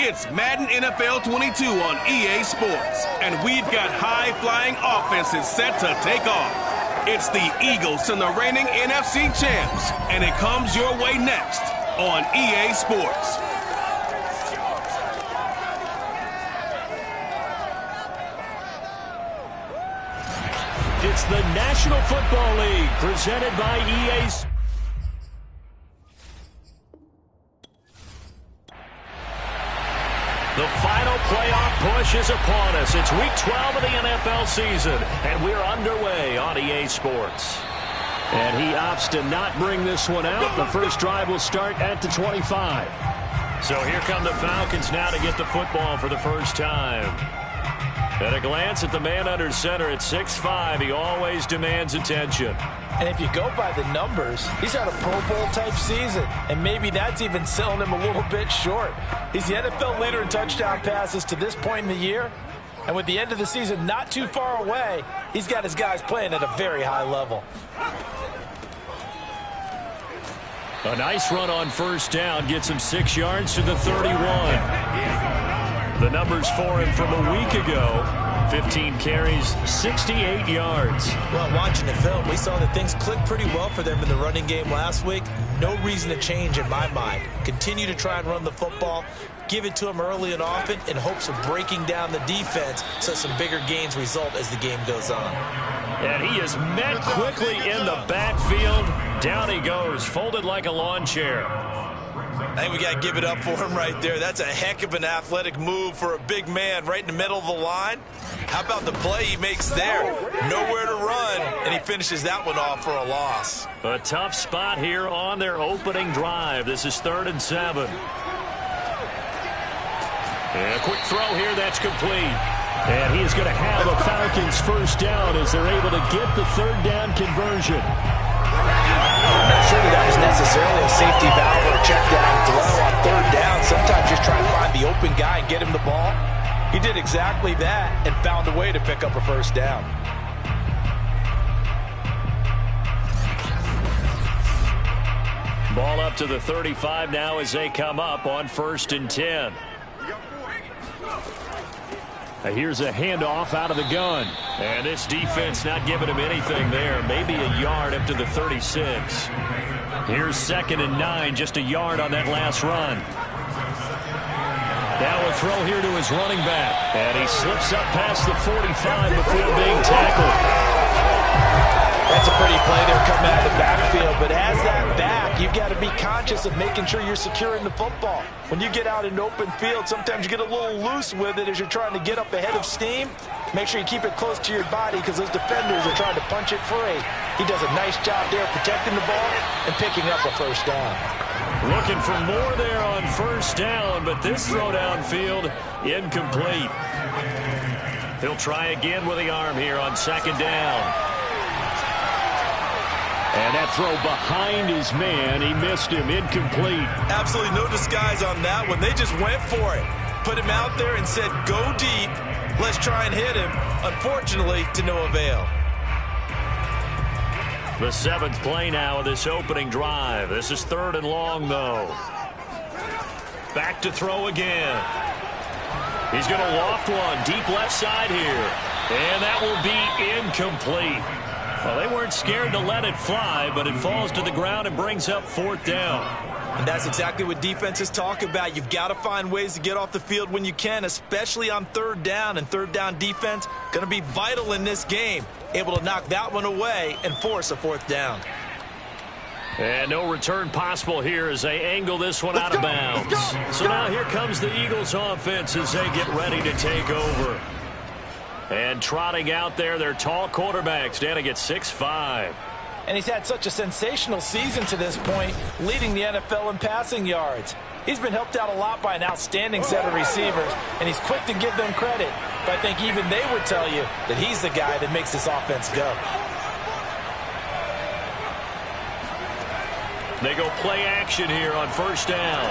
It's Madden NFL 22 on EA Sports, and we've got high-flying offenses set to take off. It's the Eagles and the reigning NFC champs, and it comes your way next on EA Sports. It's the National Football League presented by EA Sports. The final playoff push is upon us. It's week 12 of the NFL season, and we're underway on EA Sports. And he opts to not bring this one out. The first drive will start at the 25. So here come the Falcons now to get the football for the first time. At a glance at the man under center at 6'5", he always demands attention. And if you go by the numbers, he's had a Pro Bowl-type season, and maybe that's even selling him a little bit short. He's the NFL leader in touchdown passes to this point in the year, and with the end of the season not too far away, he's got his guys playing at a very high level. A nice run on first down gets him 6 yards to the 31. The numbers for him from a week ago: 15 carries, 68 yards. Well, watching the film, we saw that things clicked pretty well for them in the running game last week. No reason to change in my mind. Continue to try and run the football, give it to them early and often in hopes of breaking down the defense so some bigger gains result as the game goes on. And he is met quickly in the backfield. Down he goes, folded like a lawn chair. I think we got to give it up for him right there. That's a heck of an athletic move for a big man right in the middle of the line. How about the play he makes there? Nowhere to run, and he finishes that one off for a loss. A tough spot here on their opening drive. This is 3rd and 7. And a quick throw here, that's complete. And he is going to have a Falcons first down as they're able to get the 3rd down conversion. I'm not sure that was necessarily a safety valve or a check down throw on 3rd down. Sometimes just try to find the open guy and get him the ball. He did exactly that and found a way to pick up a first down. Ball up to the 35 now as they come up on 1st and 10. Here's a handoff out of the gun. And this defense not giving him anything there. Maybe a yard up to the 36. Here's 2nd and 9, just a yard on that last run. Now a throw here to his running back. And he slips up past the 45 before being tackled. That's a pretty play there coming out of the backfield, but as that back, you've got to be conscious of making sure you're securing the football. When you get out in open field, sometimes you get a little loose with it as you're trying to get up ahead of steam. Make sure you keep it close to your body because those defenders are trying to punch it free. He does a nice job there protecting the ball and picking up a first down. Looking for more there on first down, but this throw downfield incomplete. He'll try again with the arm here on 2nd down. And that throw behind his man, he missed him, incomplete. Absolutely no disguise on that one. They just went for it. Put him out there and said, go deep. Let's try and hit him. Unfortunately, to no avail. The 7th play now of this opening drive. This is 3rd and long, though. Back to throw again. He's going to loft one deep left side here. And that will be incomplete. Well, they weren't scared to let it fly, but it falls to the ground and brings up 4th down. And that's exactly what defenses talk about. You've got to find ways to get off the field when you can, especially on 3rd down. And 3rd down defense going to be vital in this game. Able to knock that one away and force a 4th down. And no return possible here as they angle this one out of bounds. So now here comes the Eagles offense as they get ready to take over. And trotting out there, their tall quarterback standing at 6'5". And he's had such a sensational season to this point, leading the NFL in passing yards. He's been helped out a lot by an outstanding set of receivers, and he's quick to give them credit. But I think even they would tell you that he's the guy that makes this offense go. They go play action here on first down.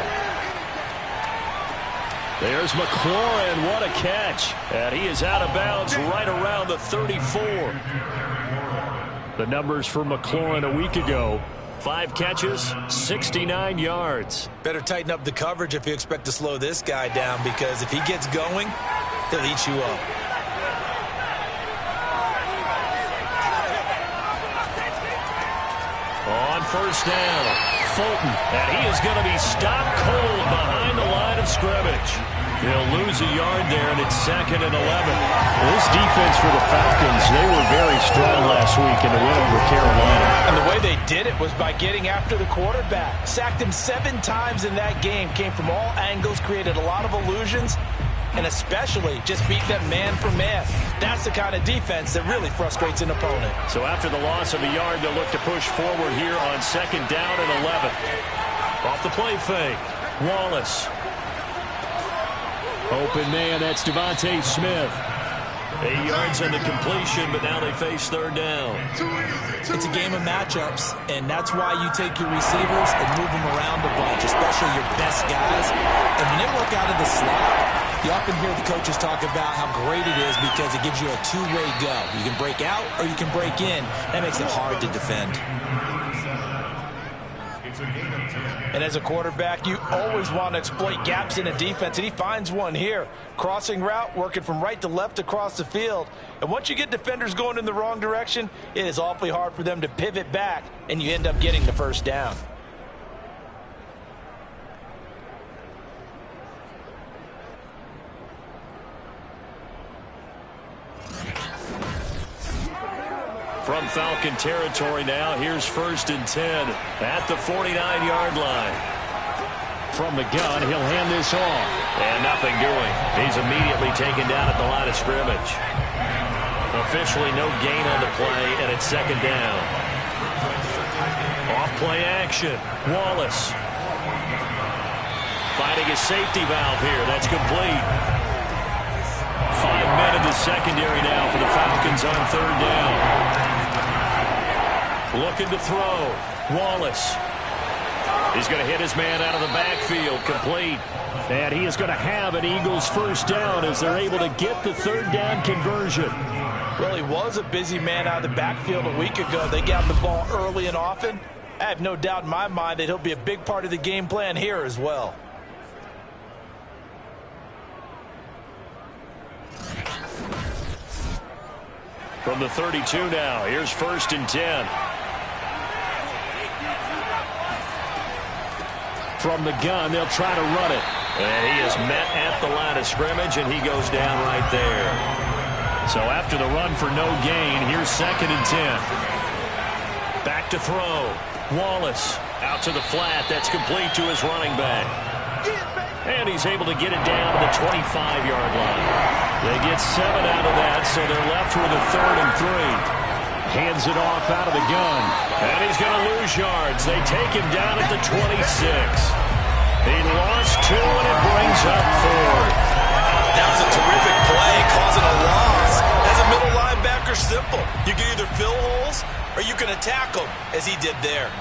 There's McLaurin. What a catch. And he is out of bounds right around the 34. The numbers for McLaurin a week ago: 5 catches, 69 yards. Better tighten up the coverage if you expect to slow this guy down, because if he gets going, he'll eat you up. On first down, Fulton, and he is going to be stopped cold behind the line of scrimmage. He'll lose a yard there, and it's 2nd and 11. This defense for the Falcons, they were very strong last week in the win over Carolina. And the way they did it was by getting after the quarterback. Sacked him 7 times in that game. Came from all angles, created a lot of illusions, and especially just beat them man for man. That's the kind of defense that really frustrates an opponent. So after the loss of a yard, they'll look to push forward here on 2nd down and 11. Off the play fake, Wallace. Open man, that's Devontae Smith. 8 yards on the completion, but now they face 3rd down. It's a game of matchups, and that's why you take your receivers and move them around a bunch, especially your best guys. And when they work out of the slot, you often hear the coaches talk about how great it is because it gives you a two-way go. You can break out or you can break in. That makes it hard to defend. And as a quarterback, you always want to exploit gaps in a defense, and he finds one here. Crossing route, working from right to left across the field. And once you get defenders going in the wrong direction, it is awfully hard for them to pivot back, and you end up getting the first down. From Falcon territory now, here's 1st and 10 at the 49-yard line. From the gun, he'll hand this off. And nothing doing. He's immediately taken down at the line of scrimmage. Officially no gain on the play, and it's 2nd down. Off play action. Wallace. Finding a safety valve here. That's complete. 5 men in the secondary now for the Falcons on 3rd down. Looking to throw. Wallace. He's going to hit his man out of the backfield. Complete. And he is going to have an Eagles first down as they're able to get the 3rd down conversion. Well, he was a busy man out of the backfield a week ago. They got the ball early and often. I have no doubt in my mind that he'll be a big part of the game plan here as well. From the 32 now, here's 1st and 10. From the gun, they'll try to run it. And he is met at the line of scrimmage, and he goes down right there. So after the run for no gain, here's 2nd and 10. Back to throw. Wallace out to the flat. That's complete to his running back. And he's able to get it down to the 25-yard line. They get 7 out of that, so they're left with a 3rd and 3. Hands it off out of the gun. And he's going to lose yards. They take him down at the 26. He lost 2, and it brings up 4th. That was a terrific play, causing a loss. As a middle linebacker, simple. You can either fill holes or you can attack them, as he did there.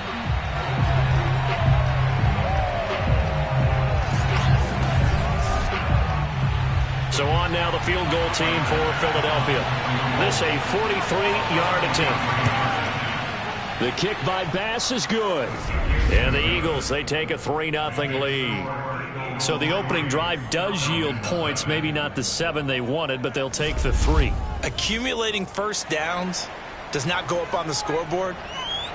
So on now the field goal team for Philadelphia. This a 43-yard attempt. The kick by Bass is good. And the Eagles, they take a 3-0 lead. So the opening drive does yield points, maybe not the 7 they wanted, but they'll take the 3. Accumulating first downs does not go up on the scoreboard,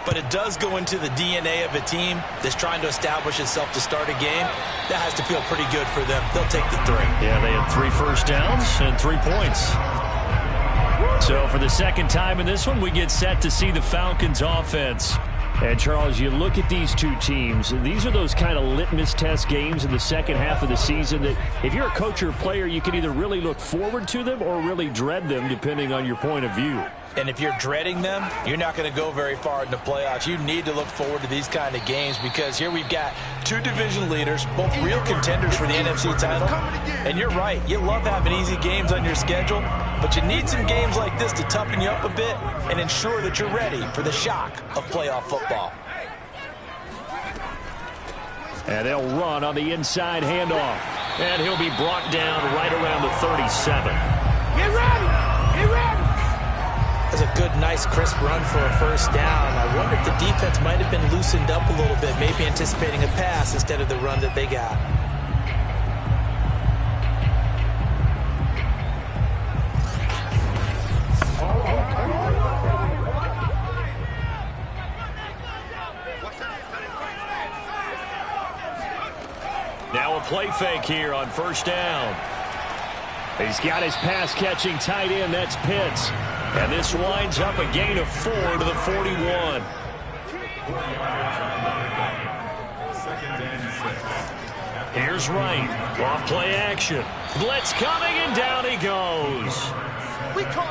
but it does go into the DNA of a team that's trying to establish itself to start a game. That has to feel pretty good for them. They'll take the 3. Yeah, they had 3 first downs and 3 points. So for the second time in this one, we get set to see the Falcons offense. And, Charles, you look at these two teams, these are those kind of litmus test games in the second half of the season that if you're a coach or a player, you can either really look forward to them or really dread them, depending on your point of view. And if you're dreading them, you're not going to go very far in the playoffs. You need to look forward to these kind of games because here we've got 2 division leaders, both real contenders for the NFC title. And you're right, you love having easy games on your schedule, but you need some games like this to toughen you up a bit and ensure that you're ready for the shock of playoff football. And they'll run on the inside handoff. And he'll be brought down right around the 37. Get ready! Get ready! That's a good good, nice, crisp run for a first down. I wonder if the defense might have been loosened up a little bit, maybe anticipating a pass instead of the run that they got. Now a play fake here on first down. He's got his pass-catching tight end. That's Pitts. And this winds up a gain of 4 to the 41. Here's Wright. Off play action. Blitz coming, and down he goes.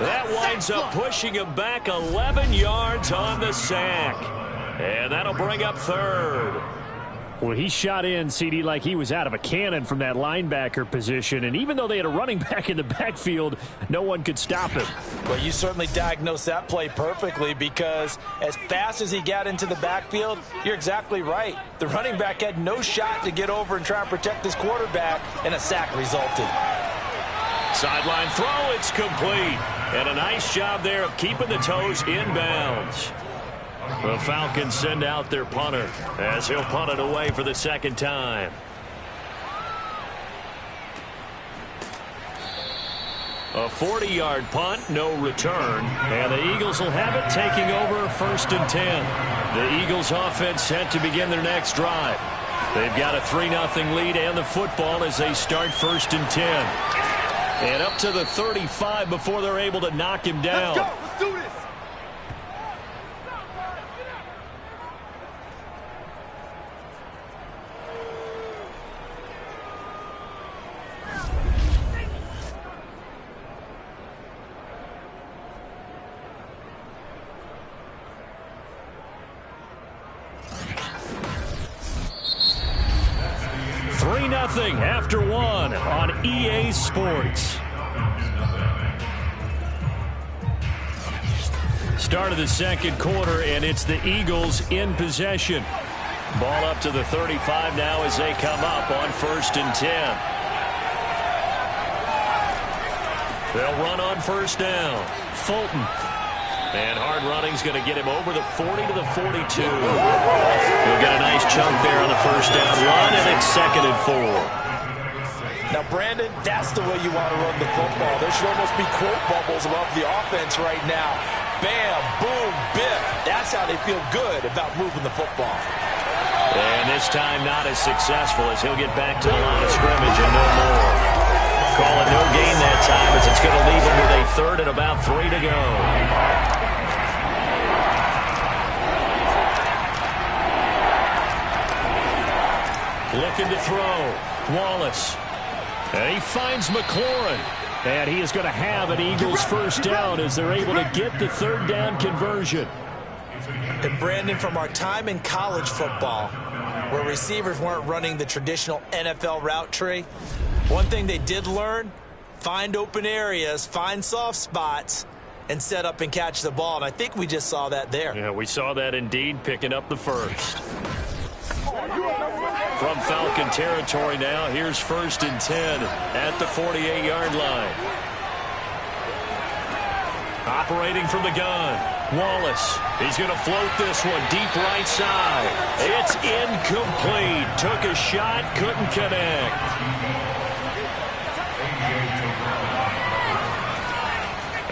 That winds up pushing him back 11 yards on the sack. And that'll bring up third. Well, he shot in, CD, like he was out of a cannon from that linebacker position. And even though they had a running back in the backfield, no one could stop him. Well, you certainly diagnosed that play perfectly, because as fast as he got into the backfield, you're exactly right. The running back had no shot to get over and try and protect his quarterback, and a sack resulted. Sideline throw, it's complete. And a nice job there of keeping the toes inbounds. The Falcons send out their punter as he'll punt it away for the second time. A 40-yard punt, no return. And the Eagles will have it, taking over 1st and 10. The Eagles offense set to begin their next drive. They've got a 3-0 lead and the football as they start 1st and 10. And up to the 35 before they're able to knock him down. Let's go. Let's do this. After one on EA Sports. Start of the second quarter, and it's the Eagles in possession. Ball up to the 35 now as they come up on 1st and 10. They'll run on 1st down. Fulton. And hard running's going to get him over the 40 to the 42. He'll get a nice chunk there on the 1st down run, and it's 2nd and 4. Now, Brandon, that's the way you want to run the football. There should almost be quote bubbles above the offense right now. Bam, boom, biff. That's how they feel good about moving the football. And this time not as successful, as he'll get back to the line of scrimmage and no more. Call it no gain that time, as it's going to leave him with a 3rd and about 3 to go. Looking to throw. Wallace. And he finds McLaurin. And he is going to have an Eagles 1st down as they're able to get the 3rd down conversion. And Brandon, from our time in college football, where receivers weren't running the traditional NFL route tree, one thing they did learn, find open areas, find soft spots, and set up and catch the ball. And I think we just saw that there. Yeah, we saw that indeed, picking up the 1st. From Falcon territory now, here's 1st and 10 at the 48-yard line. Operating from the gun, Wallace. He's going to float this one deep right side. It's incomplete. Took a shot, couldn't connect.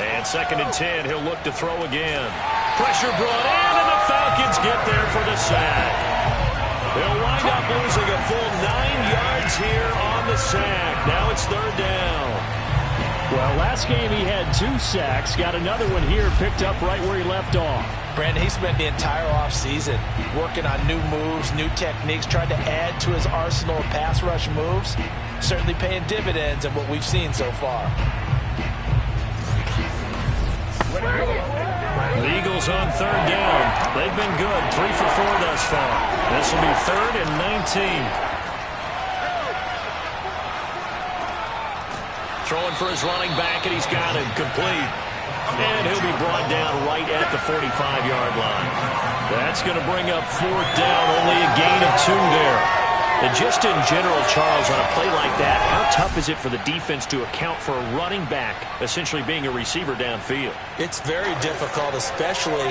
And 2nd and 10, he'll look to throw again. Pressure brought in, and the Falcons get there for the sack. They'll wind up losing a full 9 yards here on the sack. Now it's 3rd down. Well, last game he had 2 sacks. Got another one here, picked up right where he left off. Brandon, he spent the entire offseason working on new moves, new techniques, trying to add to his arsenal of pass rush moves. Certainly paying dividends in what we've seen so far. The Eagles on 3rd down. They've been good, 3 for 4 thus far. This will be 3rd and 19. Throwing for his running back, and he's got him complete. And he'll be brought down right at the 45-yard line. That's going to bring up 4th down, only a gain of 2 there. And just in general, Charles, on a play like that, how tough is it for the defense to account for a running back essentially being a receiver downfield? It's very difficult, especially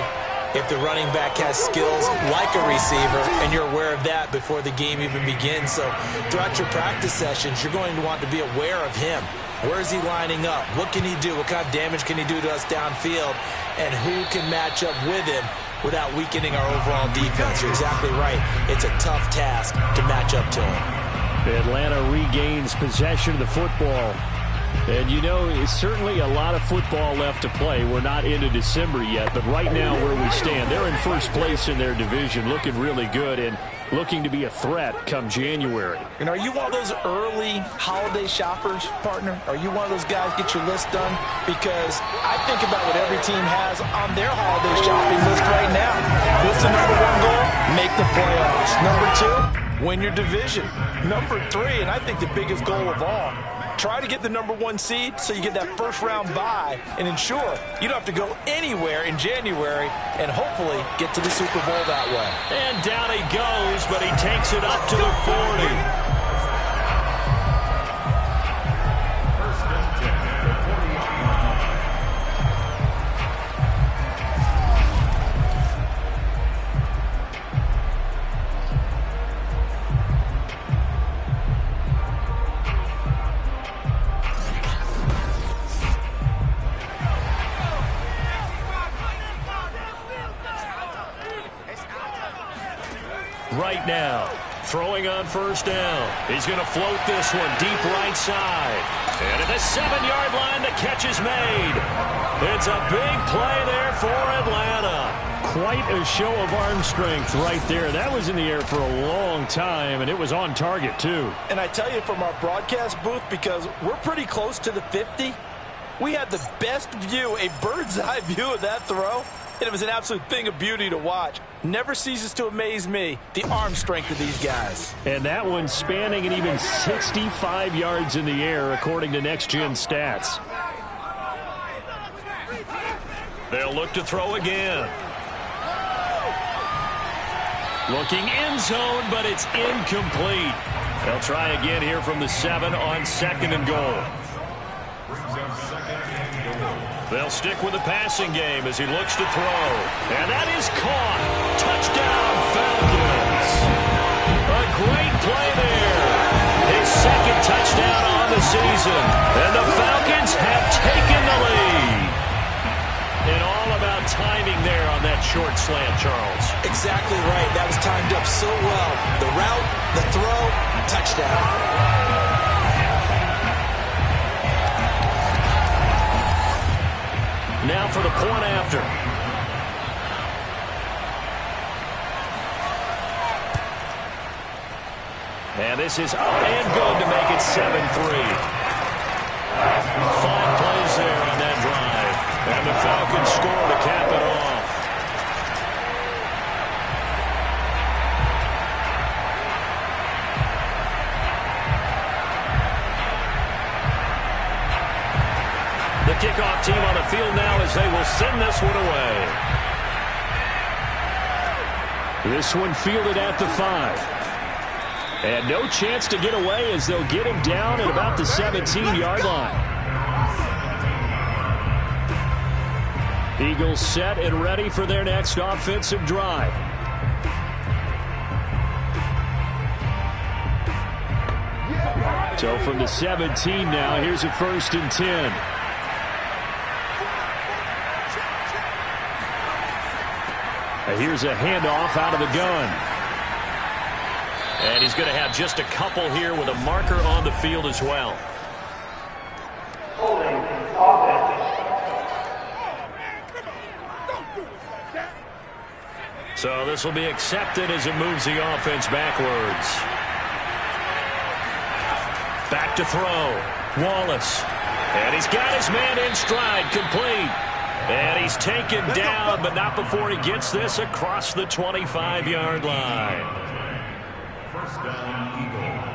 if the running back has skills like a receiver, and you're aware of that before the game even begins. So throughout your practice sessions, you're going to want to be aware of him. Where is he lining up? What can he do? What kind of damage can he do to us downfield? And who can match up with him without weakening our overall defense? You're exactly right. It's a tough task to match up to him. Atlanta regains possession of the football. And, you know, it's certainly a lot of football left to play. We're not into December yet, but right now where we stand, they're in first place in their division, looking really good and looking to be a threat come January. And are you one of those early holiday shoppers, partner? Are you one of those guys get your list done? Because I think about what every team has on their holiday shopping list right now. What's the number one goal? Make the playoffs. Number two, win your division. Number three, and I think the biggest goal of all, try to get the number one seed so you get that first round bye and ensure you don't have to go anywhere in January and hopefully get to the Super Bowl that way. And down he goes, but he takes it up to the 40. Right now, throwing on first down. He's going to float this one deep right side. And at the 7-yard line, the catch is made. It's a big play there for Atlanta. Quite a show of arm strength right there. That was in the air for a long time, and it was on target, too. And I tell you, from our broadcast booth, because we're pretty close to the 50, we had the best view, a bird's-eye view of that throw. And it was an absolute thing of beauty to watch. Never ceases to amaze me, the arm strength of these guys. And that one spanning an even 65 yards in the air, according to Next Gen Stats. They'll look to throw again. Looking end zone, but it's incomplete. They'll try again here from the 7 on 2nd and goal. They'll stick with the passing game as he looks to throw. And that is caught. Touchdown, Falcons. A great play there. His second touchdown on the season. And the Falcons have taken the lead. And all about timing there on that short slant, Charles. Exactly right. That was timed up so well. The route, the throw, touchdown. Now for the point after. And this is up and good to make it 7-3. 5 plays there on that drive. And the Falcons score to cap it off. The kickoff team on the field now as they will send this one away. This one fielded at the 5. And no chance to get away as they'll get him down at about the 17-yard line. Eagles set and ready for their next offensive drive. So from the 17 now, here's a 1st and 10. Here's a handoff out of the gun. And he's going to have just a couple here with a marker on the field as well. So this will be accepted as it moves the offense backwards. Back to throw. Wallace. And he's got his man in stride, complete. And he's taken down, but not before he gets this across the 25-yard line. First down, Eagles.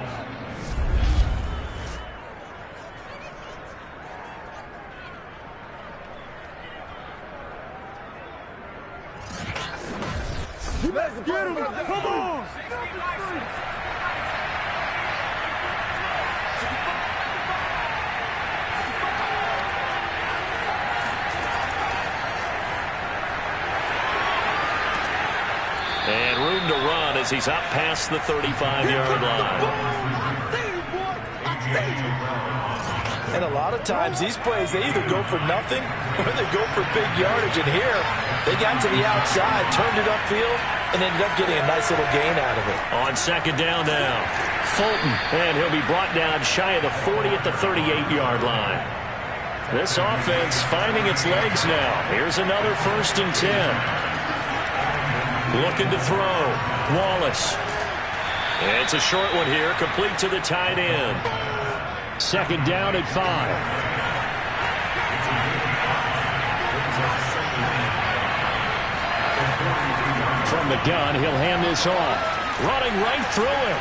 Let's get him! Come on! as he's up past the 35-yard line. And a lot of times these plays, they either go for nothing or they go for big yardage. And here, they got to the outside, turned it upfield, and ended up getting a nice little gain out of it. On second down now, Fulton, and he'll be brought down shy of the 40 at the 38-yard line. This offense finding its legs now. Here's another 1st and 10. Looking to throw. Wallace. It's a short one here, complete to the tight end. Second down at 5. From the gun, he'll hand this off. Running right through him.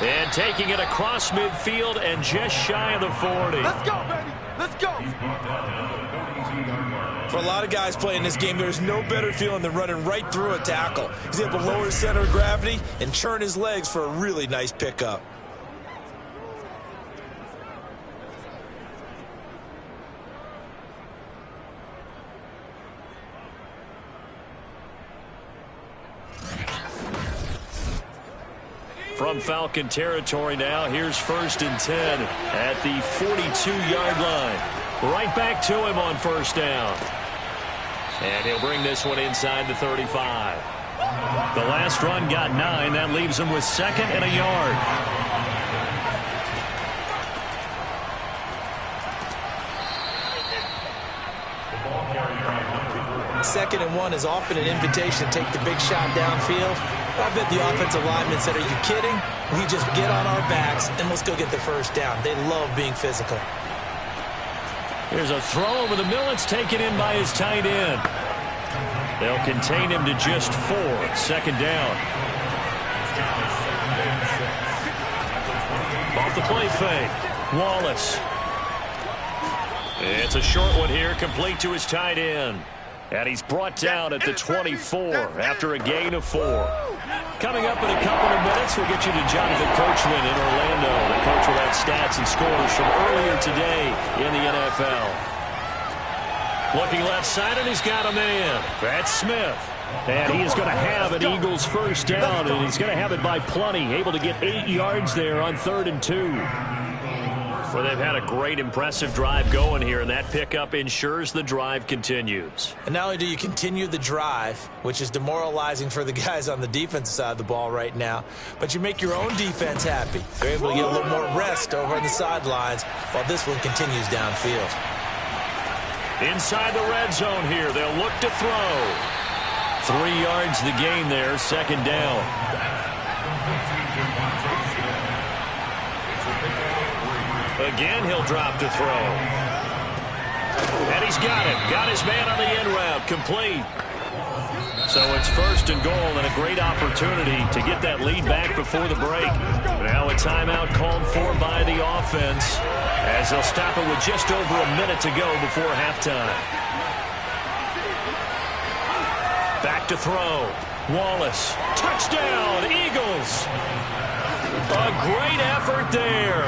And taking it across midfield and just shy of the 40. Let's go, baby. Let's go. For a lot of guys playing this game, there's no better feeling than running right through a tackle. He's able to lower his center of gravity and churn his legs for a really nice pickup. From Falcon territory now, here's 1st and 10 at the 42-yard line. Right back to him on 1st down. And he'll bring this one inside the 35. The last run got 9. That leaves him with 2nd and a yard. Second and 1 is often an invitation to take the big shot downfield. I bet the offensive lineman said, are you kidding? We just get on our backs and let's go get the 1st down. They love being physical. Here's a throw over the middle. It's taken in by his tight end. They'll contain him to just 4. 2nd down. Off the play fake. Wallace. It's a short one here, complete to his tight end. And he's brought down at the 24 after a gain of 4. Coming up in a couple of minutes, we'll get you to Jonathan Coachman in Orlando. The coach will have stats and scores from earlier today in the NFL. Looking left side, and he's got a man. That's Smith. And he is going to have an Eagles 1st down, and he's going to have it by plenty. Able to get 8 yards there on 3rd and 2. Well, they've had a great, impressive drive going here, and that pickup ensures the drive continues. And not only do you continue the drive, which is demoralizing for the guys on the defensive side of the ball right now, but you make your own defense happy. They're able to get a little more rest over on the sidelines while this one continues downfield. Inside the red zone here, they'll look to throw. 3 yards the gain there, 2nd down. Again, he'll drop to throw. And he's got it. Got his man on the end route. Complete. So it's 1st and goal, and a great opportunity to get that lead back before the break. Now a timeout called for by the offense as they'll stop it with just over a minute to go before halftime. Back to throw. Wallace. Touchdown, Eagles. A great effort there.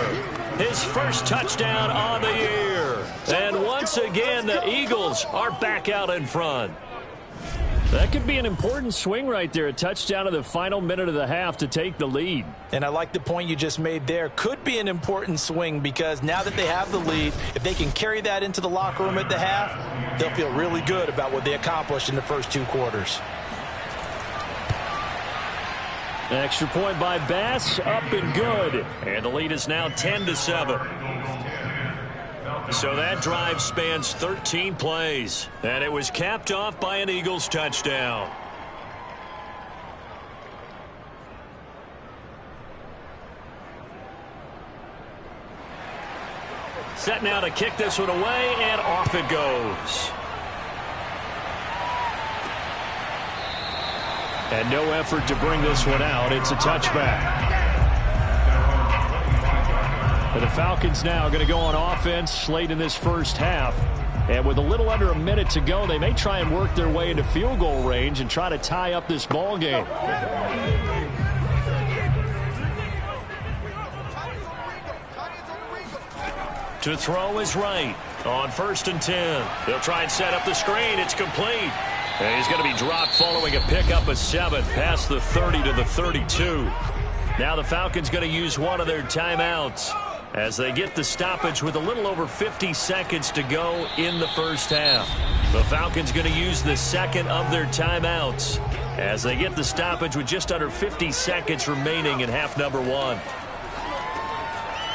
His 1st touchdown on the year. And once again, the Eagles are back out in front. That could be an important swing right there. A touchdown in the final minute of the half to take the lead. And I like the point you just made there. Could be an important swing because now that they have the lead, if they can carry that into the locker room at the half, they'll feel really good about what they accomplished in the first 2 quarters. An extra point by Bass, up and good. And the lead is now 10-7. So that drive spans 13 plays. And it was capped off by an Eagles touchdown. Set now to kick this one away, and off it goes. And no effort to bring this one out. It's a touchback. And the Falcons now going to go on offense late in this first half. And with a little under a minute to go, they may try and work their way into field goal range and try to tie up this ball game. To throw is right on 1st and 10. They'll try and set up the screen. It's complete. And he's going to be dropped following a pickup of 7 past the 30 to the 32. Now the Falcons going to use one of their timeouts as they get the stoppage with a little over 50 seconds to go in the first half. The Falcons going to use the second of their timeouts as they get the stoppage with just under 50 seconds remaining in half number 1.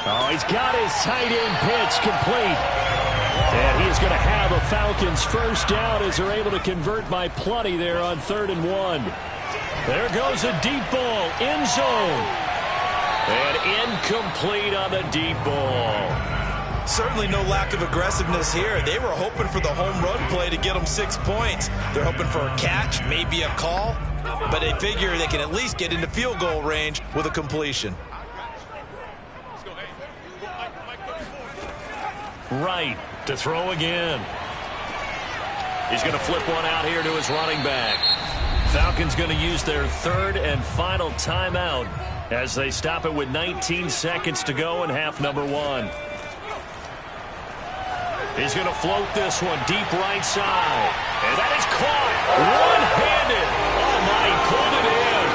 Oh, he's got his tight end pitch complete. And he is going to have a Falcons first down as they're able to convert by plenty there on 3rd and 1. There goes a deep ball, end zone. And incomplete on the deep ball. Certainly no lack of aggressiveness here. They were hoping for the home run play to get them 6 points. They're hoping for a catch, maybe a call, but they figure they can at least get into field goal range with a completion. Right to throw again. He's going to flip one out here to his running back. Falcons going to use their 3rd and final timeout as they stop it with 19 seconds to go in half number 1. He's going to float this one deep right side. And that is caught one-handed. Oh, my, he pulled it in.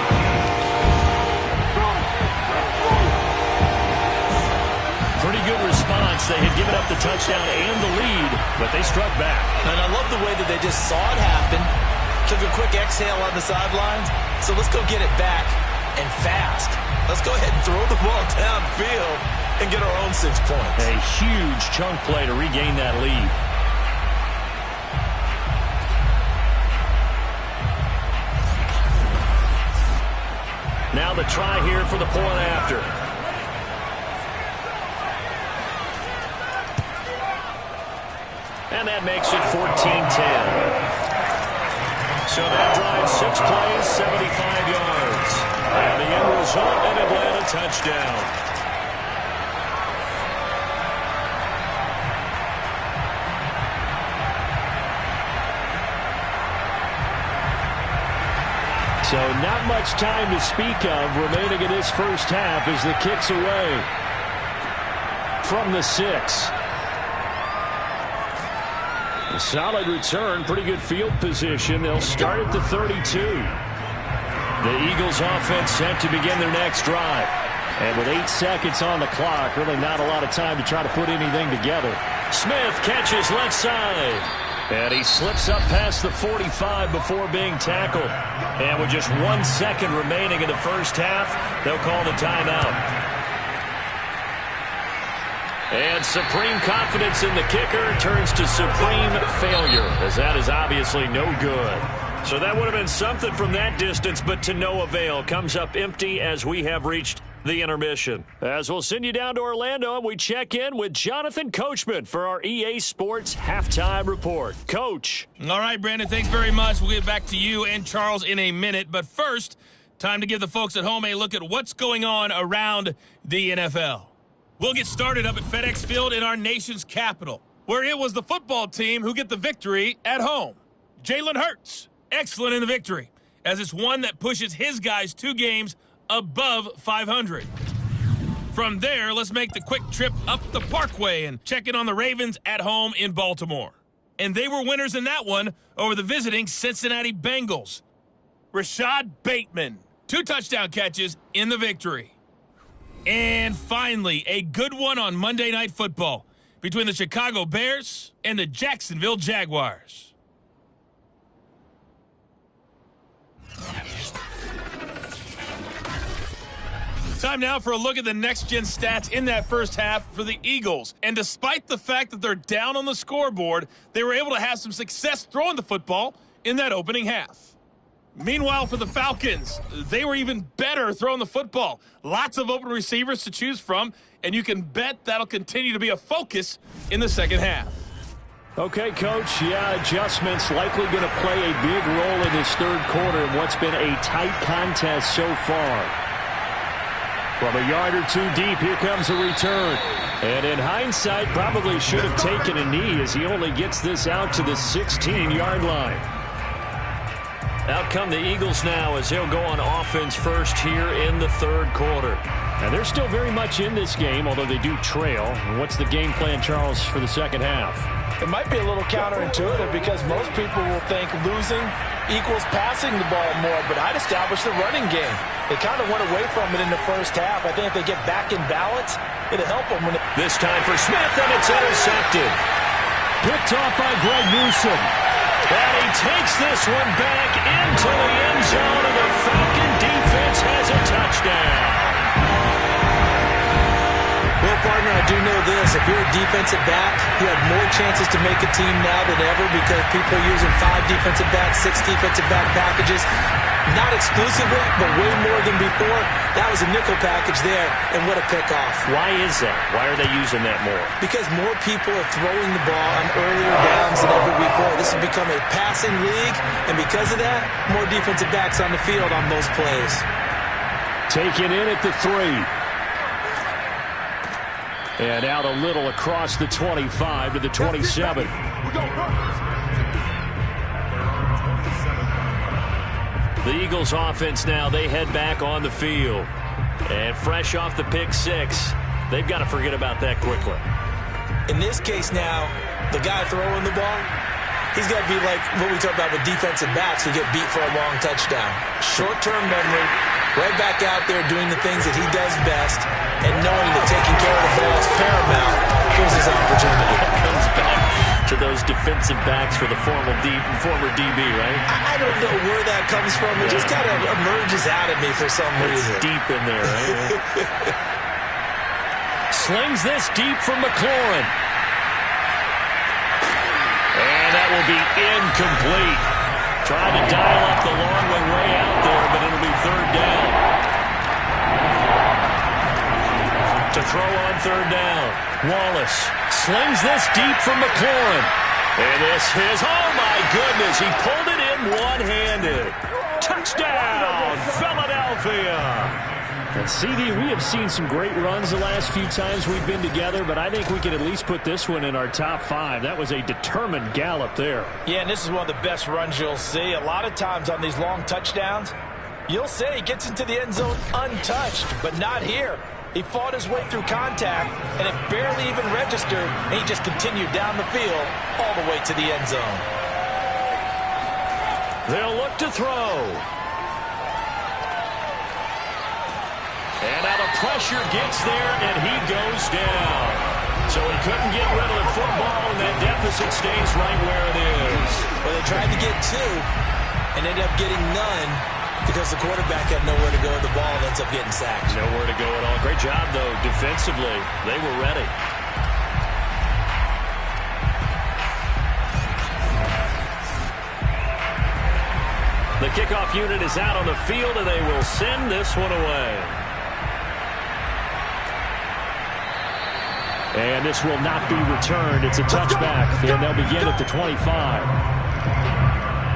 Pretty good response. They had given up the touchdown and the lead, but they struck back. And I love the way that they just saw it happen, took a quick exhale on the sidelines. So let's go get it back and fast. Let's go ahead and throw the ball downfield and get our own 6 points. A huge chunk play to regain that lead. Now the try here for the point after. And that makes it 14-10. So that drives 6 plays, 75 yards. And the end result, an Atlanta touchdown. So not much time to speak of remaining in this first half as the kick's away from the 6. A solid return, pretty good field position. They'll start at the 32. The Eagles offense set to begin their next drive. And with 8 seconds on the clock, really not a lot of time to try to put anything together. Smith catches left side. And he slips up past the 45 before being tackled. And with just 1 second remaining in the first half, they'll call the timeout. And supreme confidence in the kicker turns to supreme failure, as that is obviously no good. So that would have been something from that distance, but to no avail. Comes up empty as we have reached the intermission. As we'll send you down to Orlando, and we check in with Jonathan Coachman for our EA Sports Halftime Report. Coach. All right, Brandon, thanks very much. We'll get back to you and Charles in a minute. But first, time to give the folks at home a look at what's going on around the NFL. We'll get started up at FedEx Field in our nation's capital, where it was the football team who get the victory at home. Jalen Hurts, excellent in the victory, as it's one that pushes his guys 2 games above 500. From there, let's make the quick trip up the Parkway and check in on the Ravens at home in Baltimore. And they were winners in that one over the visiting Cincinnati Bengals. Rashad Bateman, 2 touchdown catches in the victory. And finally, a good one on Monday Night Football between the Chicago Bears and the Jacksonville Jaguars. Time now for a look at the next-gen stats in that first half for the Eagles. And despite the fact that they're down on the scoreboard, they were able to have some success throwing the football in that opening half. Meanwhile, for the Falcons, they were even better throwing the football. Lots of open receivers to choose from, and you can bet that'll continue to be a focus in the second half. Okay, Coach, adjustments likely going to play a big role in this third quarter in what's been a tight contest so far. From a yard or 2 deep, here comes a return. And in hindsight, probably should have taken a knee as he only gets this out to the 16-yard line. Out come the Eagles now as they'll go on offense first here in the third quarter. And they're still very much in this game, although they do trail. What's the game plan, Charles, for the second half? It might be a little counterintuitive because most people will think losing equals passing the ball more, but I'd establish the running game. They kind of went away from it in the first half. I think if they get back in balance, it'll help them. This time for Smith, and it's intercepted. Picked off by Greg Newsome. And he takes this one back into the end zone, and the Falcon defense has a touchdown. Well, partner, I do know this. If you're a defensive back, you have more chances to make a team now than ever because people are using 5 defensive backs, 6 defensive back packages. Not exclusively, but way more than before. That was a nickel package there, and what a pickoff. Why is that? Why are they using that more? Because more people are throwing the ball on earlier downs than ever before. This has become a passing league, and because of that, more defensive backs on the field on those plays. Taken in at the 3. And out a little across the 25 to the 27. The Eagles offense now, they head back on the field. And fresh off the pick 6, they've got to forget about that quickly. In this case now, the guy throwing the ball, he's got to be like what we talk about with defensive backs who get beat for a long touchdown. Short-term memory, right back out there doing the things that he does best, and knowing that taking care of the ball is paramount. Here's his opportunity. Comes back to those defensive backs for the former DB, right? I don't know where that comes from. It just kind of emerges out of me for some reason. It's deep in there, right? Slings this deep from McLaurin. And that will be incomplete. Trying to dial up the long way out there, but it'll be third down. To throw on third down. Wallace slings this deep from McLaurin. And this is, oh my goodness, he pulled it in one-handed. Touchdown, Philadelphia. And CD, we have seen some great runs the last few times we've been together, but I think we can at least put this one in our top 5. That was a determined gallop there. Yeah, and this is one of the best runs you'll see. A lot of times on these long touchdowns, you'll say he gets into the end zone untouched, but not here. He fought his way through contact, and it barely even registered, and he just continued down the field all the way to the end zone. They'll look to throw. And now the pressure gets there, and he goes down. So he couldn't get rid of the football, and that deficit stays right where it is. Well, they tried to get 2 and ended up getting none because the quarterback had nowhere to go with the ball and ends up getting sacked. Nowhere to go at all. Great job, though, defensively. They were ready. The kickoff unit is out on the field, and they will send this one away. And this will not be returned. It's a touchback, and they'll begin at the 25.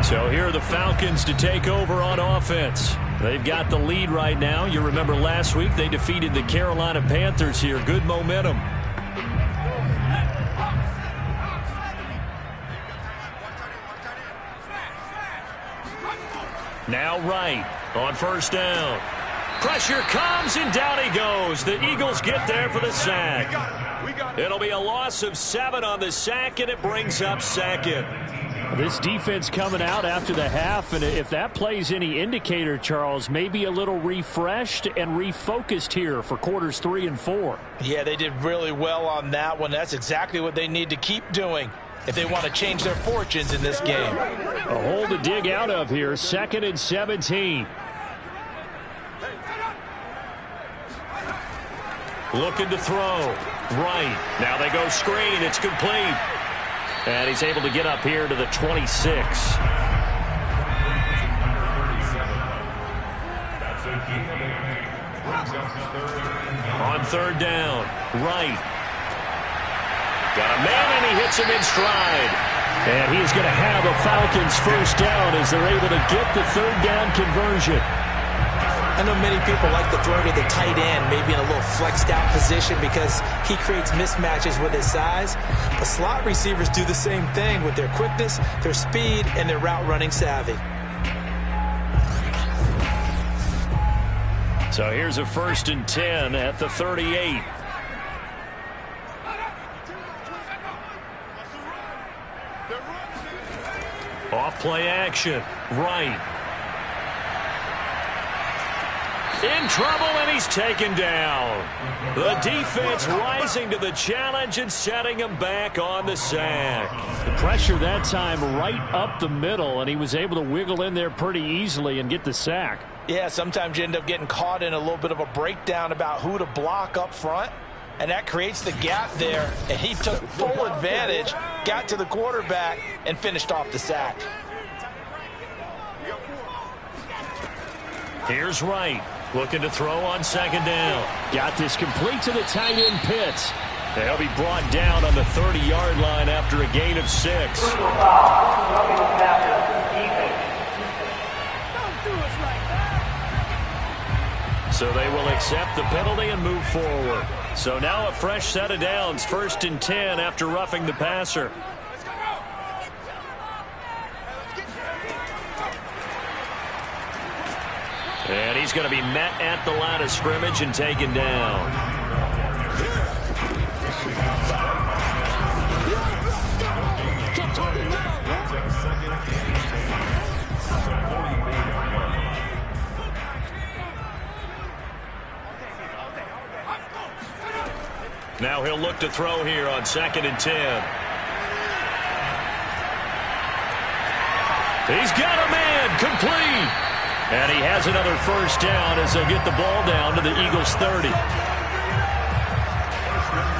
So here are the Falcons to take over on offense. They've got the lead right now. You remember last week they defeated the Carolina Panthers here. Good momentum. Now Wright on first down. Pressure comes, and down he goes. The Eagles get there for the sack. It'll be a loss of 7 on the sack, and it brings up second. This defense coming out after the half, and if that plays any indicator, Charles, maybe a little refreshed and refocused here for quarters 3 and 4. Yeah, they did really well on that one. That's exactly what they need to keep doing if they want to change their fortunes in this game. A hole to dig out of here, 2nd and 17. Looking to throw. Right. Now they go screen. It's complete. And he's able to get up here to the 26. On third down. Right. Got a man, and he hits him in stride. And he's going to have a Falcons first down as they're able to get the third down conversion. I know many people like to throw to the tight end, maybe in a little flexed out position because he creates mismatches with his size. But slot receivers do the same thing with their quickness, their speed, and their route running savvy. So here's a 1st and 10 at the 38. Off play action. Right. In trouble, and he's taken down. The defense rising to the challenge and setting him back on the sack. The pressure that time right up the middle, and he was able to wiggle in there pretty easily and get the sack. Yeah, sometimes you end up getting caught in a little bit of a breakdown about who to block up front, and that creates the gap there, and he took full advantage, got to the quarterback, and finished off the sack. Here's Wright, looking to throw on 2nd down. Got this complete to the tight end Pitts. And he'll be brought down on the 30-yard line after a gain of 6. So they will accept the penalty and move forward. So now a fresh set of downs, 1st and 10 after roughing the passer. And he's going to be met at the line of scrimmage and taken down. Now he'll look to throw here on 2nd and 10. He's got a man, complete. And he has another 1st down as they'll get the ball down to the Eagles' 30.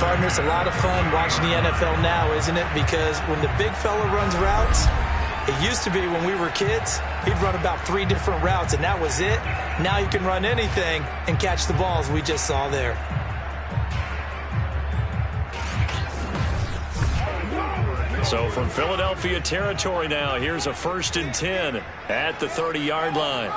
Partner, it's a lot of fun watching the NFL now, isn't it? Because when the big fella runs routes, it used to be when we were kids, he'd run about 3 different routes, and that was it. Now you can run anything and catch the balls we just saw there. So from Philadelphia territory now, here's a 1st and 10 at the 30-yard line.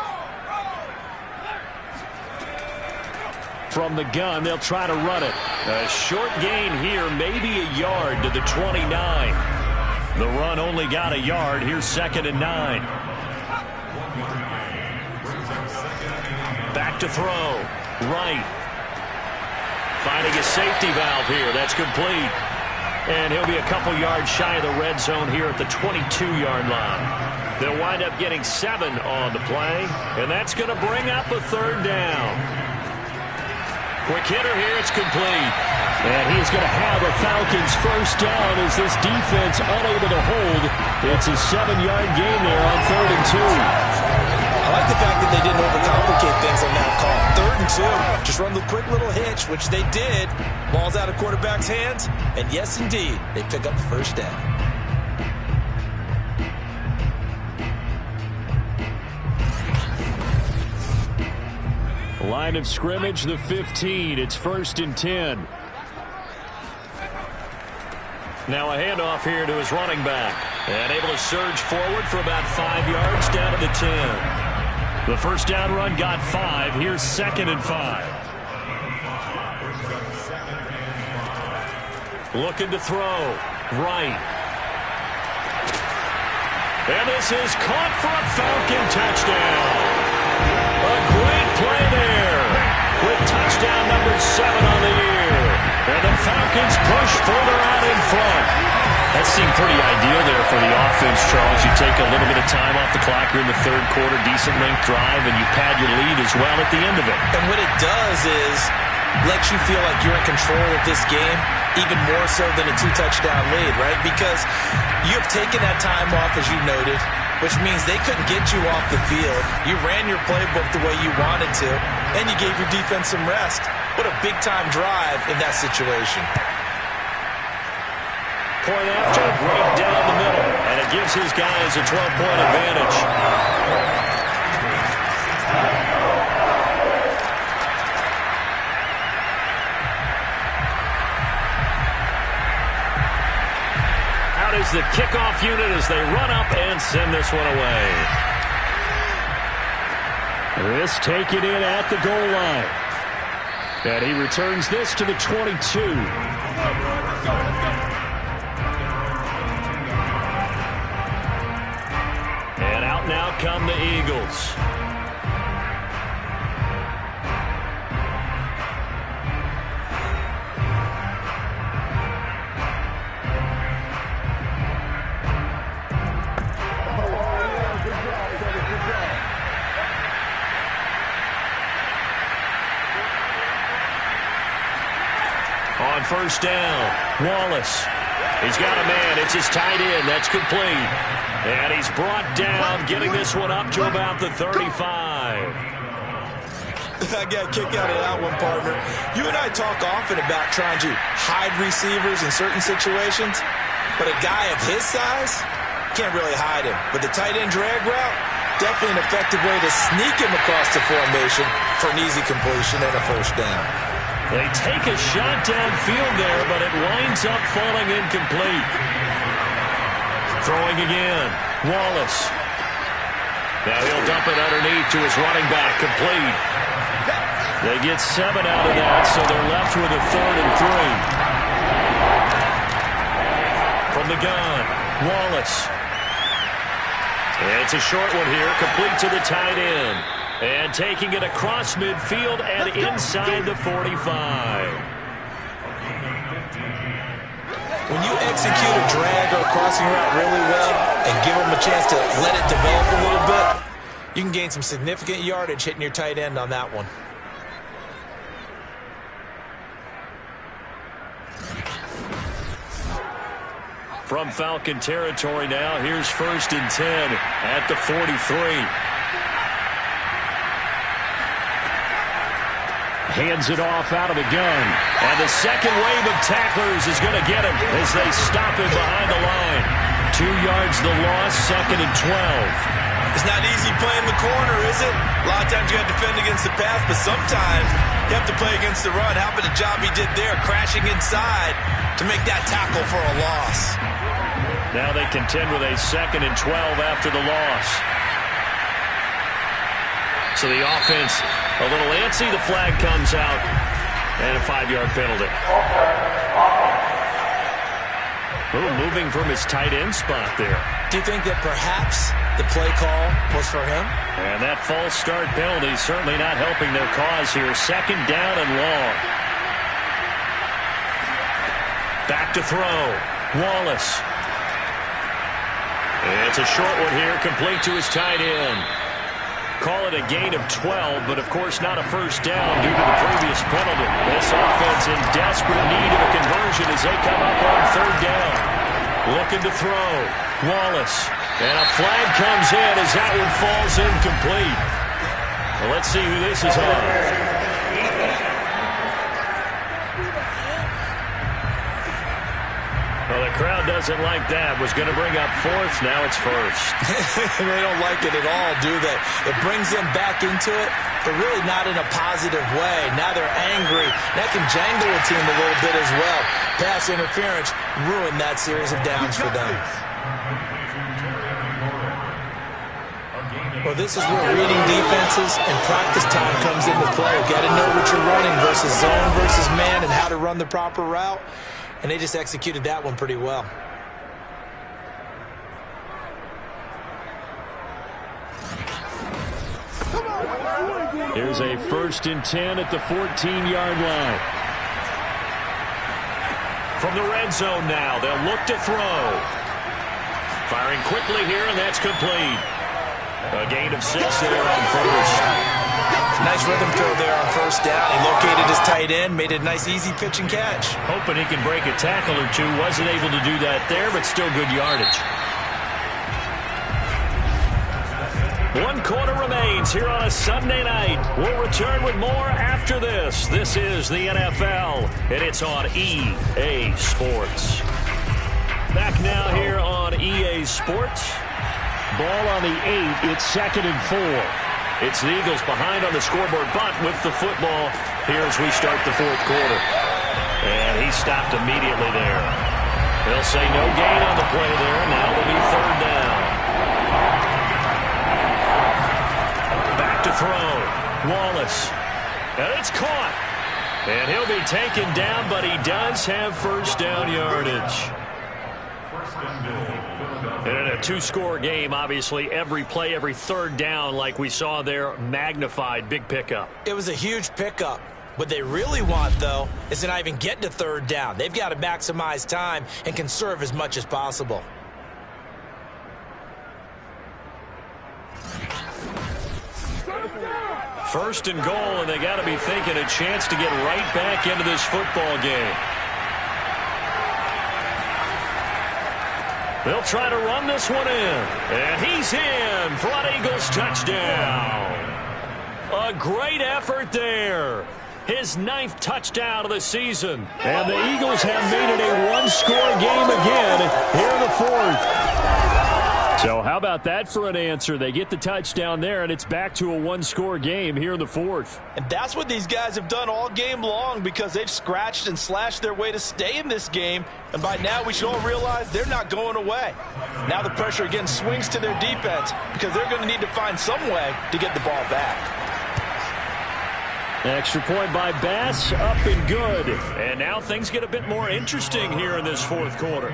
From the gun, they'll try to run it. A short gain here, maybe a yard to the 29. The run only got a yard. Here's 2nd and 9. Back to throw. Right. Finding a safety valve here. That's complete. And he'll be a couple yards shy of the red zone here at the 22-yard line. They'll wind up getting 7 on the play, and that's going to bring up a 3rd down. Quick hitter here, it's complete. And he's going to have a Falcons 1st down as this defense unable to hold. It's a 7-yard gain there on 3rd and 2. I like the fact that they didn't overcomplicate things on that call. 3rd and 2. Just run the quick little hitch, which they did. Ball's out of quarterback's hands. And yes, indeed, they pick up the 1st down. Line of scrimmage, the 15. It's 1st and 10. Now a handoff here to his running back. And able to surge forward for about 5 yards down to the 10. The 1st down run got 5. Here's 2nd and 5. Looking to throw. Right. And this is caught for a Falcon touchdown. A great play there with touchdown number 7 on the year. And the Falcons push further out in front. That seemed pretty ideal there for the offense, Charles. You take a little bit of time off the clock here in the 3rd quarter, decent length drive, and you pad your lead as well at the end of it. And what it does is lets you feel like you're in control of this game, even more so than a 2-touchdown lead, right? Because you have taken that time off, as you noted, which means they couldn't get you off the field. You ran your playbook the way you wanted to, and you gave your defense some rest. What a big-time drive in that situation. Point after, right down the middle, and it gives his guys a 12-point advantage. Out is the kickoff unit as they run up and send this one away. This taken in at the goal line. And he returns this to the 22. And out now come the Eagles. first down. Wallace. He's got a man. It's his tight end. That's complete. And he's brought down, getting this one up to about the 35. I got a kick out of that one, partner. You and I talk often about trying to hide receivers in certain situations, but a guy of his size can't really hide him. But the tight end drag route, definitely an effective way to sneak him across the formation for an easy completion and a first down. They take a shot downfield there, but it winds up falling incomplete. Throwing again. Wallace. Now he'll dump it underneath to his running back. Complete. They get 7 out of that, so they're left with a 3rd and 3. From the gun, Wallace. And it's a short one here, complete to the tight end. And taking it across midfield and inside the 45. When you execute a drag or a crossing route really well and give them a chance to let it develop a little bit, you can gain some significant yardage hitting your tight end on that one. From Falcon territory now, here's 1st and 10 at the 43. Hands it off out of the gun. And the second wave of tacklers is going to get him as they stop him behind the line. 2 yards the loss, 2nd and 12. It's not easy playing the corner, is it? A lot of times you got to defend against the pass, but sometimes you have to play against the run. How about the job he did there, crashing inside to make that tackle for a loss? Now they contend with a 2nd and 12 after the loss. So the offense a little antsy. The flag comes out and a 5-yard penalty. Moving from his tight end spot there. Do you think that perhaps the play call was for him? And that false start penalty certainly not helping their cause here. 2nd down and long. Back to throw. Wallace. It's a short one here, complete to his tight end. Call it a gain of 12, but of course not a first down due to the previous penalty. This offense in desperate need of a conversion as they come up on 3rd down. Looking to throw. Wallace. And a flag comes in as that one falls incomplete. Well, let's see who this is on. Well, the crowd doesn't like that. Was going to bring up 4th. Now it's 1st. They don't like it at all, do they? It brings them back into it, but really not in a positive way. Now they're angry. That can jangle a team a little bit as well. Pass interference ruined that series of downs for them. Well, this is where reading defenses and practice time comes into play. You got to know what you're running versus zone versus man and how to run the proper route. And they just executed that one pretty well. Here's a 1st and 10 at the 14-yard line. From the red zone now, they'll look to throw. Firing quickly here, and that's complete. A gain of 6 there on 1st. Nice rhythm throw there on 1st down. He located his tight end, made a nice easy pitch and catch. Hoping he can break a tackle or two. Wasn't able to do that there, but still good yardage. 1 quarter remains here on a Sunday night. We'll return with more after this. This is the NFL, and it's on EA Sports. Back now here on EA Sports. Ball on the 8. It's 2nd and 4. It's the Eagles behind on the scoreboard, but with the football here as we start the 4th quarter. And he stopped immediately there. They'll say no gain on the play there. Now it'll be 3rd down. Back to throw. Wallace. And it's caught. And he'll be taken down, but he does have 1st down yardage. And in a 2-score game, obviously, every play, every 3rd down, like we saw there, magnified, big pickup. It was a huge pickup. What they really want, though, is to not even get to 3rd down. They've got to maximize time and conserve as much as possible. First and goal, and they got to be thinking a chance to get right back into this football game. They'll try to run this one in. And he's in for an Eagles touchdown. A great effort there. His 9th touchdown of the season. And the Eagles have made it a one-score game again here in the 4th. So how about that for an answer? They get the touchdown there, and it's back to a one-score game here in the 4th. And that's what these guys have done all game long, because they've scratched and slashed their way to stay in this game. And by now, we should all realize they're not going away. Now the pressure again swings to their defense, because they're going to need to find some way to get the ball back. Extra point by Bass, up and good. And now things get a bit more interesting here in this 4th quarter.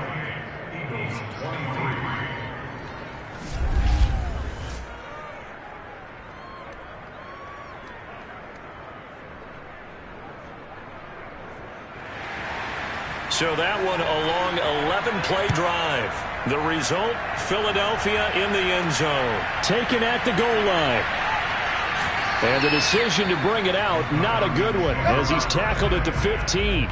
So that one a long 11-play drive. The result, Philadelphia in the end zone. Taken at the goal line. And the decision to bring it out, not a good one, as he's tackled at the 15.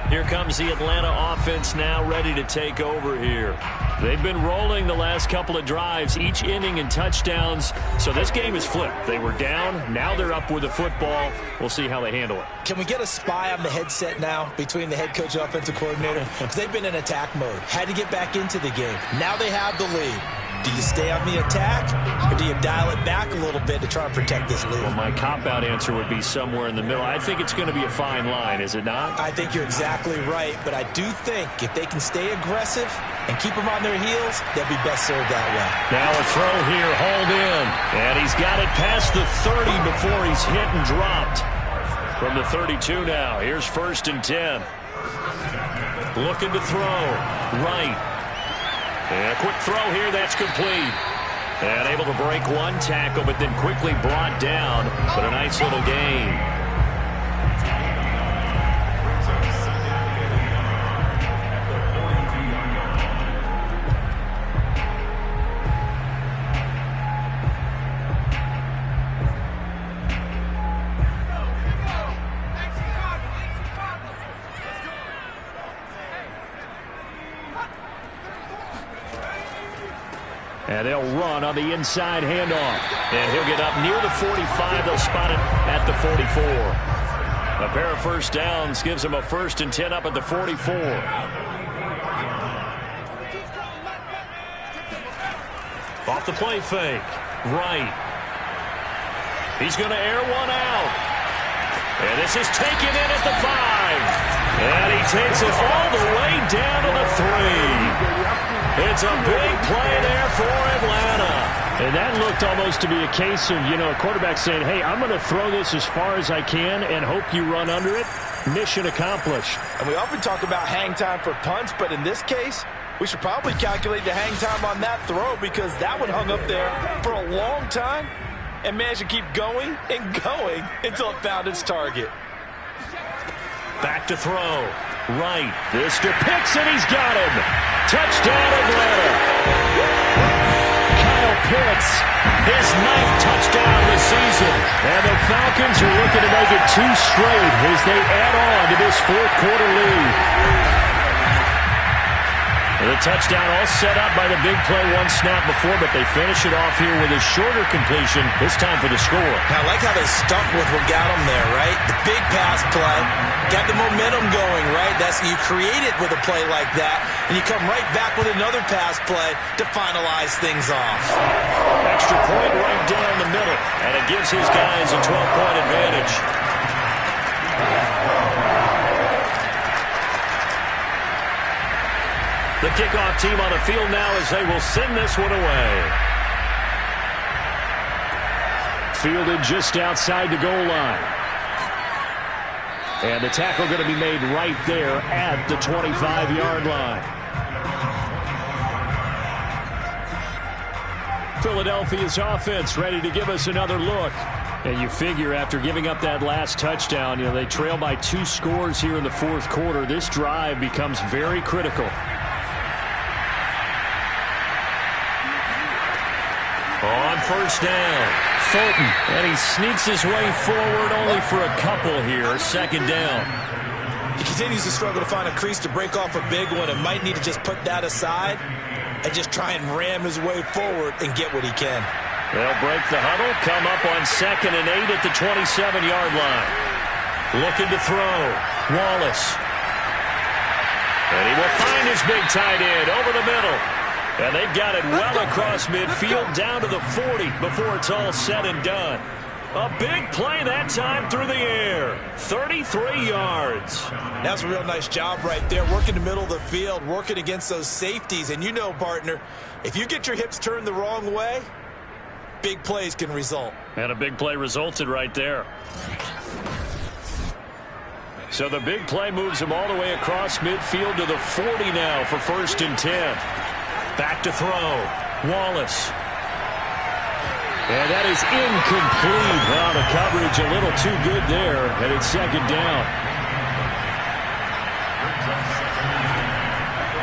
Here comes the Atlanta offense now ready to take over here. They've been rolling the last couple of drives, each inning in touchdowns. So this game is flipped. They were down. Now they're up with the football. We'll see how they handle it. Can we get a spy on the headset now between the head coach and offensive coordinator? Because they've been in attack mode. Had to get back into the game. Now they have the lead. Do you stay on the attack, or do you dial it back a little bit to try and protect this lead? Well, my cop-out answer would be somewhere in the middle. I think it's going to be a fine line, is it not? I think you're exactly right, but I do think if they can stay aggressive and keep them on their heels, they'll be best served that way. Now a throw here, hauled in, and he's got it past the 30 before he's hit and dropped. From the 32 now, here's 1st and 10. Looking to throw, right. And a quick throw here, that's complete. And able to break one tackle, but then quickly brought down. But a nice little gain. And they'll run on the inside handoff. And he'll get up near the 45. They'll spot it at the 44. A pair of first downs gives them a 1st and 10 up at the 44. Off the play fake. Right. He's going to air one out. And this is taken in at the 5. And he takes it all the way down to the 3. It's a big play there for Atlanta. And that looked almost to be a case of, a quarterback saying, hey, I'm going to throw this as far as I can and hope you run under it. Mission accomplished. And we often talk about hang time for punts, but in this case, we should probably calculate the hang time on that throw, because that one hung up there for a long time and managed to keep going and going until it found its target. Back to throw. Right. This to Pitts, and he's got him. Touchdown, Atlanta. Kyle Pitts, his 9th touchdown of the season. And the Falcons are looking to make it 2 straight as they add on to this 4th quarter lead. The touchdown all set up by the big play, one snap before, but they finish it off here with a shorter completion, this time for the score. I like how they stuck with what got them there, right? The big pass play, got the momentum going, right? That's, you create it with a play like that, and you come right back with another pass play to finalize things off. Extra point right down the middle, and it gives his guys a 12-point advantage. The kickoff team on the field now as they will send this one away. Fielded just outside the goal line. And the tackle going to be made right there at the 25-yard line. Philadelphia's offense ready to give us another look. And you figure after giving up that last touchdown, they trail by 2 scores here in the 4th quarter. This drive becomes very critical. On first down, Fulton, and he sneaks his way forward only for a couple here, 2nd down. He continues to struggle to find a crease to break off a big one and might need to just put that aside and just try and ram his way forward and get what he can. They'll break the huddle, come up on 2nd and 8 at the 27-yard line. Looking to throw. Wallace. And he will find his big tight end over the middle. And they've got it well across midfield down to the 40 before it's all said and done. A big play that time through the air. 33 yards. That's a real nice job right there. Working the middle of the field, working against those safeties. And you know, partner, if you get your hips turned the wrong way, big plays can result. And a big play resulted right there. So the big play moves him all the way across midfield to the 40 now for 1st and 10. Back to throw. Wallace. And that is incomplete. Well, the coverage a little too good there, and it's 2nd down.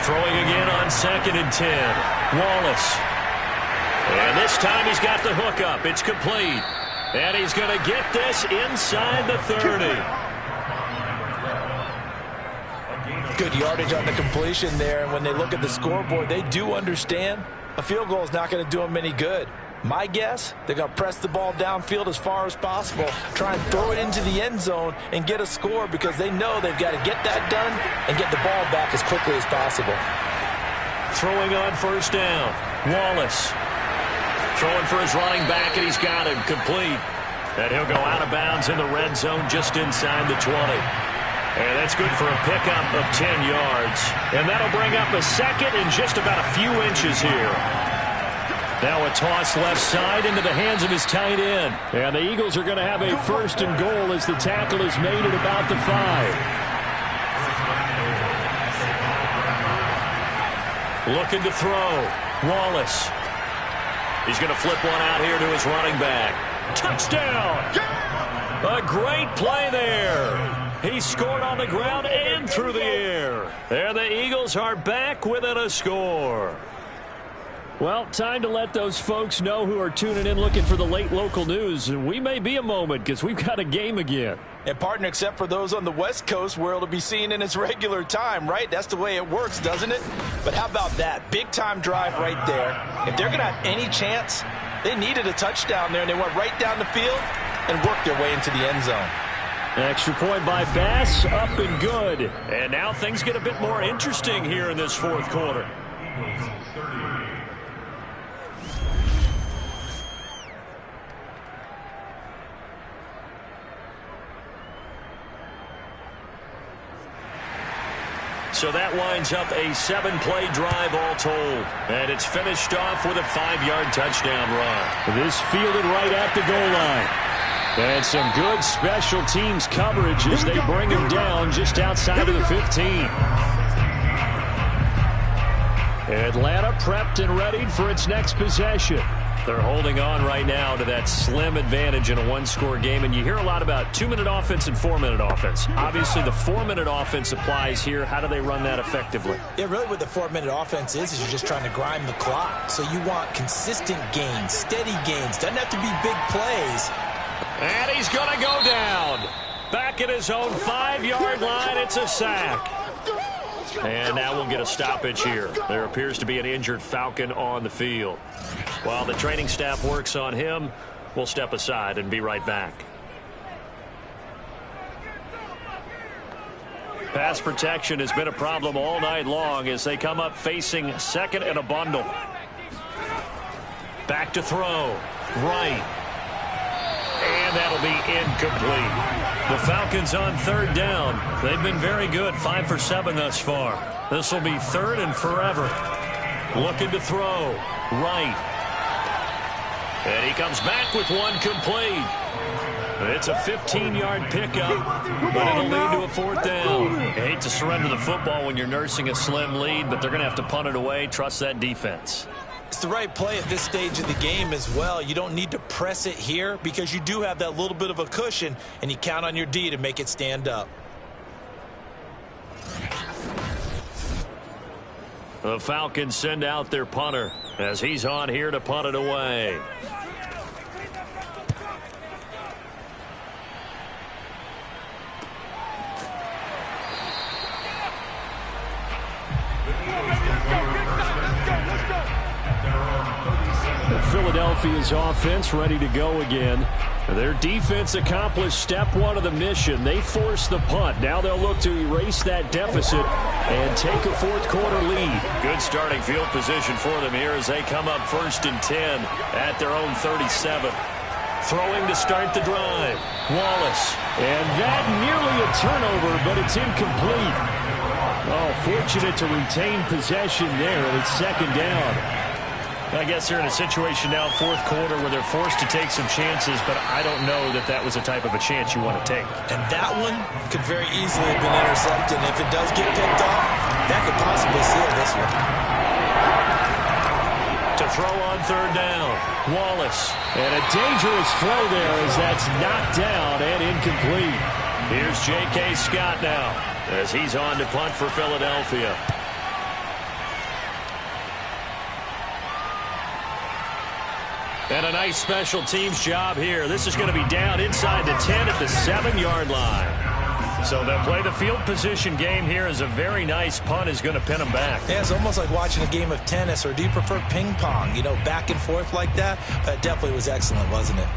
Throwing again on 2nd and 10. Wallace. And this time he's got the hook up. It's complete. And he's going to get this inside the 30. Good yardage on the completion there, and when they look at the scoreboard, they do understand a field goal is not going to do them any good. My guess, they're going to press the ball downfield as far as possible, try and throw it into the end zone and get a score because they know they've got to get that done and get the ball back as quickly as possible. Throwing on 1st down. Wallace. Throwing for his running back, and he's got him complete. And he'll go out of bounds in the red zone just inside the 20. And that's good for a pickup of 10 yards. And that'll bring up a 2nd and just about a few inches here. Now a toss left side into the hands of his tight end. And the Eagles are going to have a 1st and goal as the tackle is made at about the 5. Looking to throw. Wallace. He's going to flip one out here to his running back. Touchdown! A great play there. He scored on the ground and through the air. And the Eagles are back within a score. Well, time to let those folks know who are tuning in looking for the late local news. We may be a moment because we've got a game again. And partner, except for those on the West Coast where it'll be seen in its regular time, right? That's the way it works, doesn't it? But how about that? Big time drive right there. If they're going to have any chance, they needed a touchdown there, and they went right down the field and worked their way into the end zone. Extra point by Bass, up and good. And now things get a bit more interesting here in this 4th quarter. So that winds up a 7-play drive all told. And it's finished off with a 5-yard touchdown run. This fielded right at the goal line. And some good special teams coverage as they bring him down just outside of the 15. Atlanta prepped and readied for its next possession. They're holding on right now to that slim advantage in a 1-score game. And you hear a lot about 2-minute offense and 4-minute offense. Obviously, the 4-minute offense applies here. How do they run that effectively? Yeah, really what the 4-minute offense is you're just trying to grind the clock. So you want consistent gains, steady gains. Doesn't have to be big plays. And he's going to go down. Back at his own 5-yard line, it's a sack. And now we'll get a stoppage here. There appears to be an injured Falcon on the field. While the training staff works on him, we'll step aside and be right back. Pass protection has been a problem all night long as they come up facing 2nd and a bundle. Back to throw. Right. And that'll be incomplete. The Falcons on 3rd down. They've been very good, 5 for 7 thus far. This will be 3rd and forever. Looking to throw. Right. And he comes back with one complete. It's a 15-yard pickup, but it'll lead to a 4th down. You hate to surrender the football when you're nursing a slim lead, but they're going to have to punt it away. Trust that defense. It's the right play at this stage of the game as well. You don't need to press it here because you do have that little bit of a cushion, and you count on your D to make it stand up. The Falcons send out their punter as he's on here to punt it away. Philadelphia's offense ready to go again. Their defense accomplished step one of the mission. They forced the punt. Now they'll look to erase that deficit and take a fourth-quarter lead. Good starting field position for them here as they come up 1st and 10 at their own 37. Throwing to start the drive. Wallace. And that nearly a turnover, but it's incomplete. Oh, fortunate to retain possession there, and it's 2nd down. I guess they're in a situation now, 4th quarter, where they're forced to take some chances, but I don't know that that was the type of a chance you want to take. And that one could very easily have been intercepted. And if it does get picked off, that could possibly seal this one. To throw on 3rd down, Wallace. And a dangerous throw there as that's knocked down and incomplete. Here's J.K. Scott now as he's on to punt for Philadelphia. And a nice special teams job here. This is going to be down inside the 10 at the 7-yard line. So they'll play the field position game here as a very nice punt is going to pin them back. Yeah, it's almost like watching a game of tennis, or do you prefer ping pong? You know, back and forth like that? That definitely was excellent, wasn't it?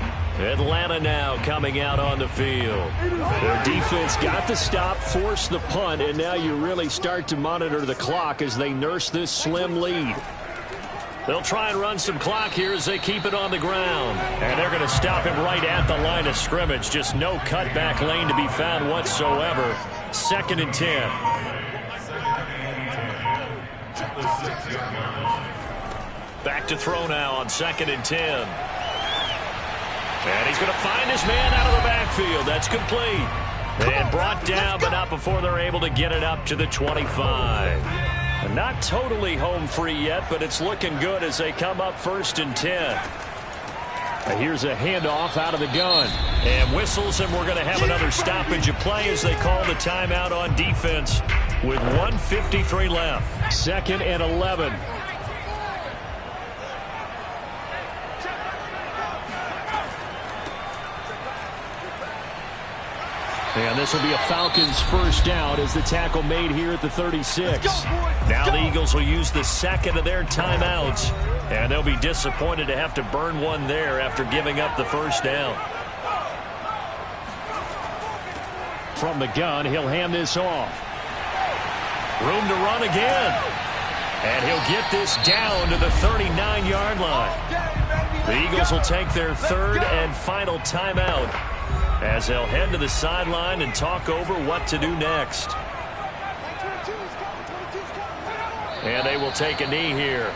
Atlanta now coming out on the field. Their defense got the stop, forced the punt, and now you really start to monitor the clock as they nurse this slim lead. They'll try and run some clock here as they keep it on the ground. And they're going to stop him right at the line of scrimmage. Just no cutback lane to be found whatsoever. 2nd and 10. Back to throw now on 2nd and 10. And he's going to find his man out of the backfield. That's complete. And brought down, but not before they're able to get it up to the 25. Not totally home free yet, but it's looking good as they come up 1st and 10. Here's a handoff out of the gun. And whistles, and we're going to have another stoppage of play as they call the timeout on defense with 1:53 left. 2nd and 11. And this will be a Falcons first down as the tackle made here at the 36. Now the Eagles will use the 2nd of their timeouts, and they'll be disappointed to have to burn one there after giving up the first down. From the gun, he'll hand this off. Room to run again. And he'll get this down to the 39-yard line. The Eagles will take their 3rd and final timeout as they'll head to the sideline and talk over what to do next. And they will take a knee here.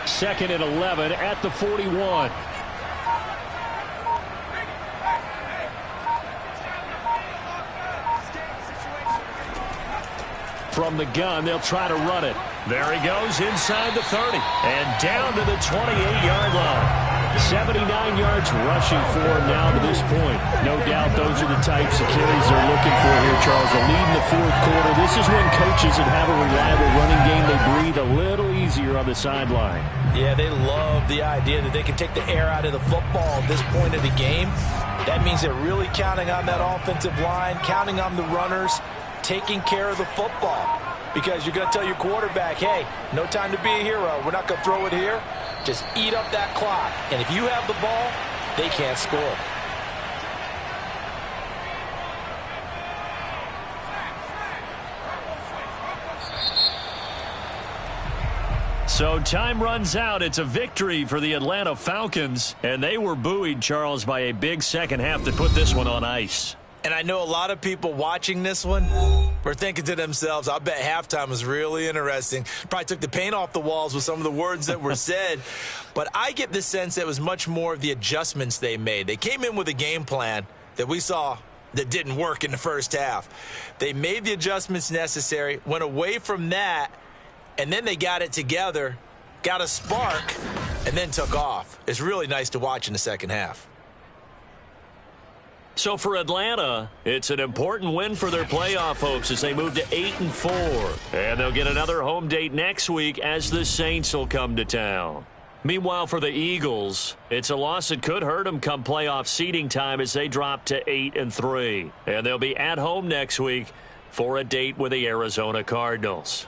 2nd and 11 at the 41. From the gun, they'll try to run it. There he goes inside the 30 and down to the 28-yard line. 79 yards rushing for him now to this point. No doubt those are the types of carries they're looking for here, Charles. The lead in the 4th quarter. This is when coaches that have a reliable running game, they breathe a little easier on the sideline. Yeah, they love the idea that they can take the air out of the football at this point of the game. That means they're really counting on that offensive line, counting on the runners, taking care of the football. Because you're going to tell your quarterback, hey, no time to be a hero. We're not going to throw it here. Just eat up that clock. And if you have the ball, they can't score. So time runs out. It's a victory for the Atlanta Falcons. And they were buoyed, Charles, by a big second half to put this one on ice. And I know a lot of people watching this one were thinking to themselves, I bet halftime was really interesting. Probably took the paint off the walls with some of the words that were said. But I get the sense that it was much more of the adjustments they made. They came in with a game plan that we saw that didn't work in the first half. They made the adjustments necessary, went away from that, and then they got it together, got a spark, and then took off. It's really nice to watch in the second half. So for Atlanta, it's an important win for their playoff hopes as they move to 8-4. And they'll get another home date next week as the Saints will come to town. Meanwhile, for the Eagles, it's a loss that could hurt them come playoff seeding time as they drop to 8-3. And they'll be at home next week for a date with the Arizona Cardinals.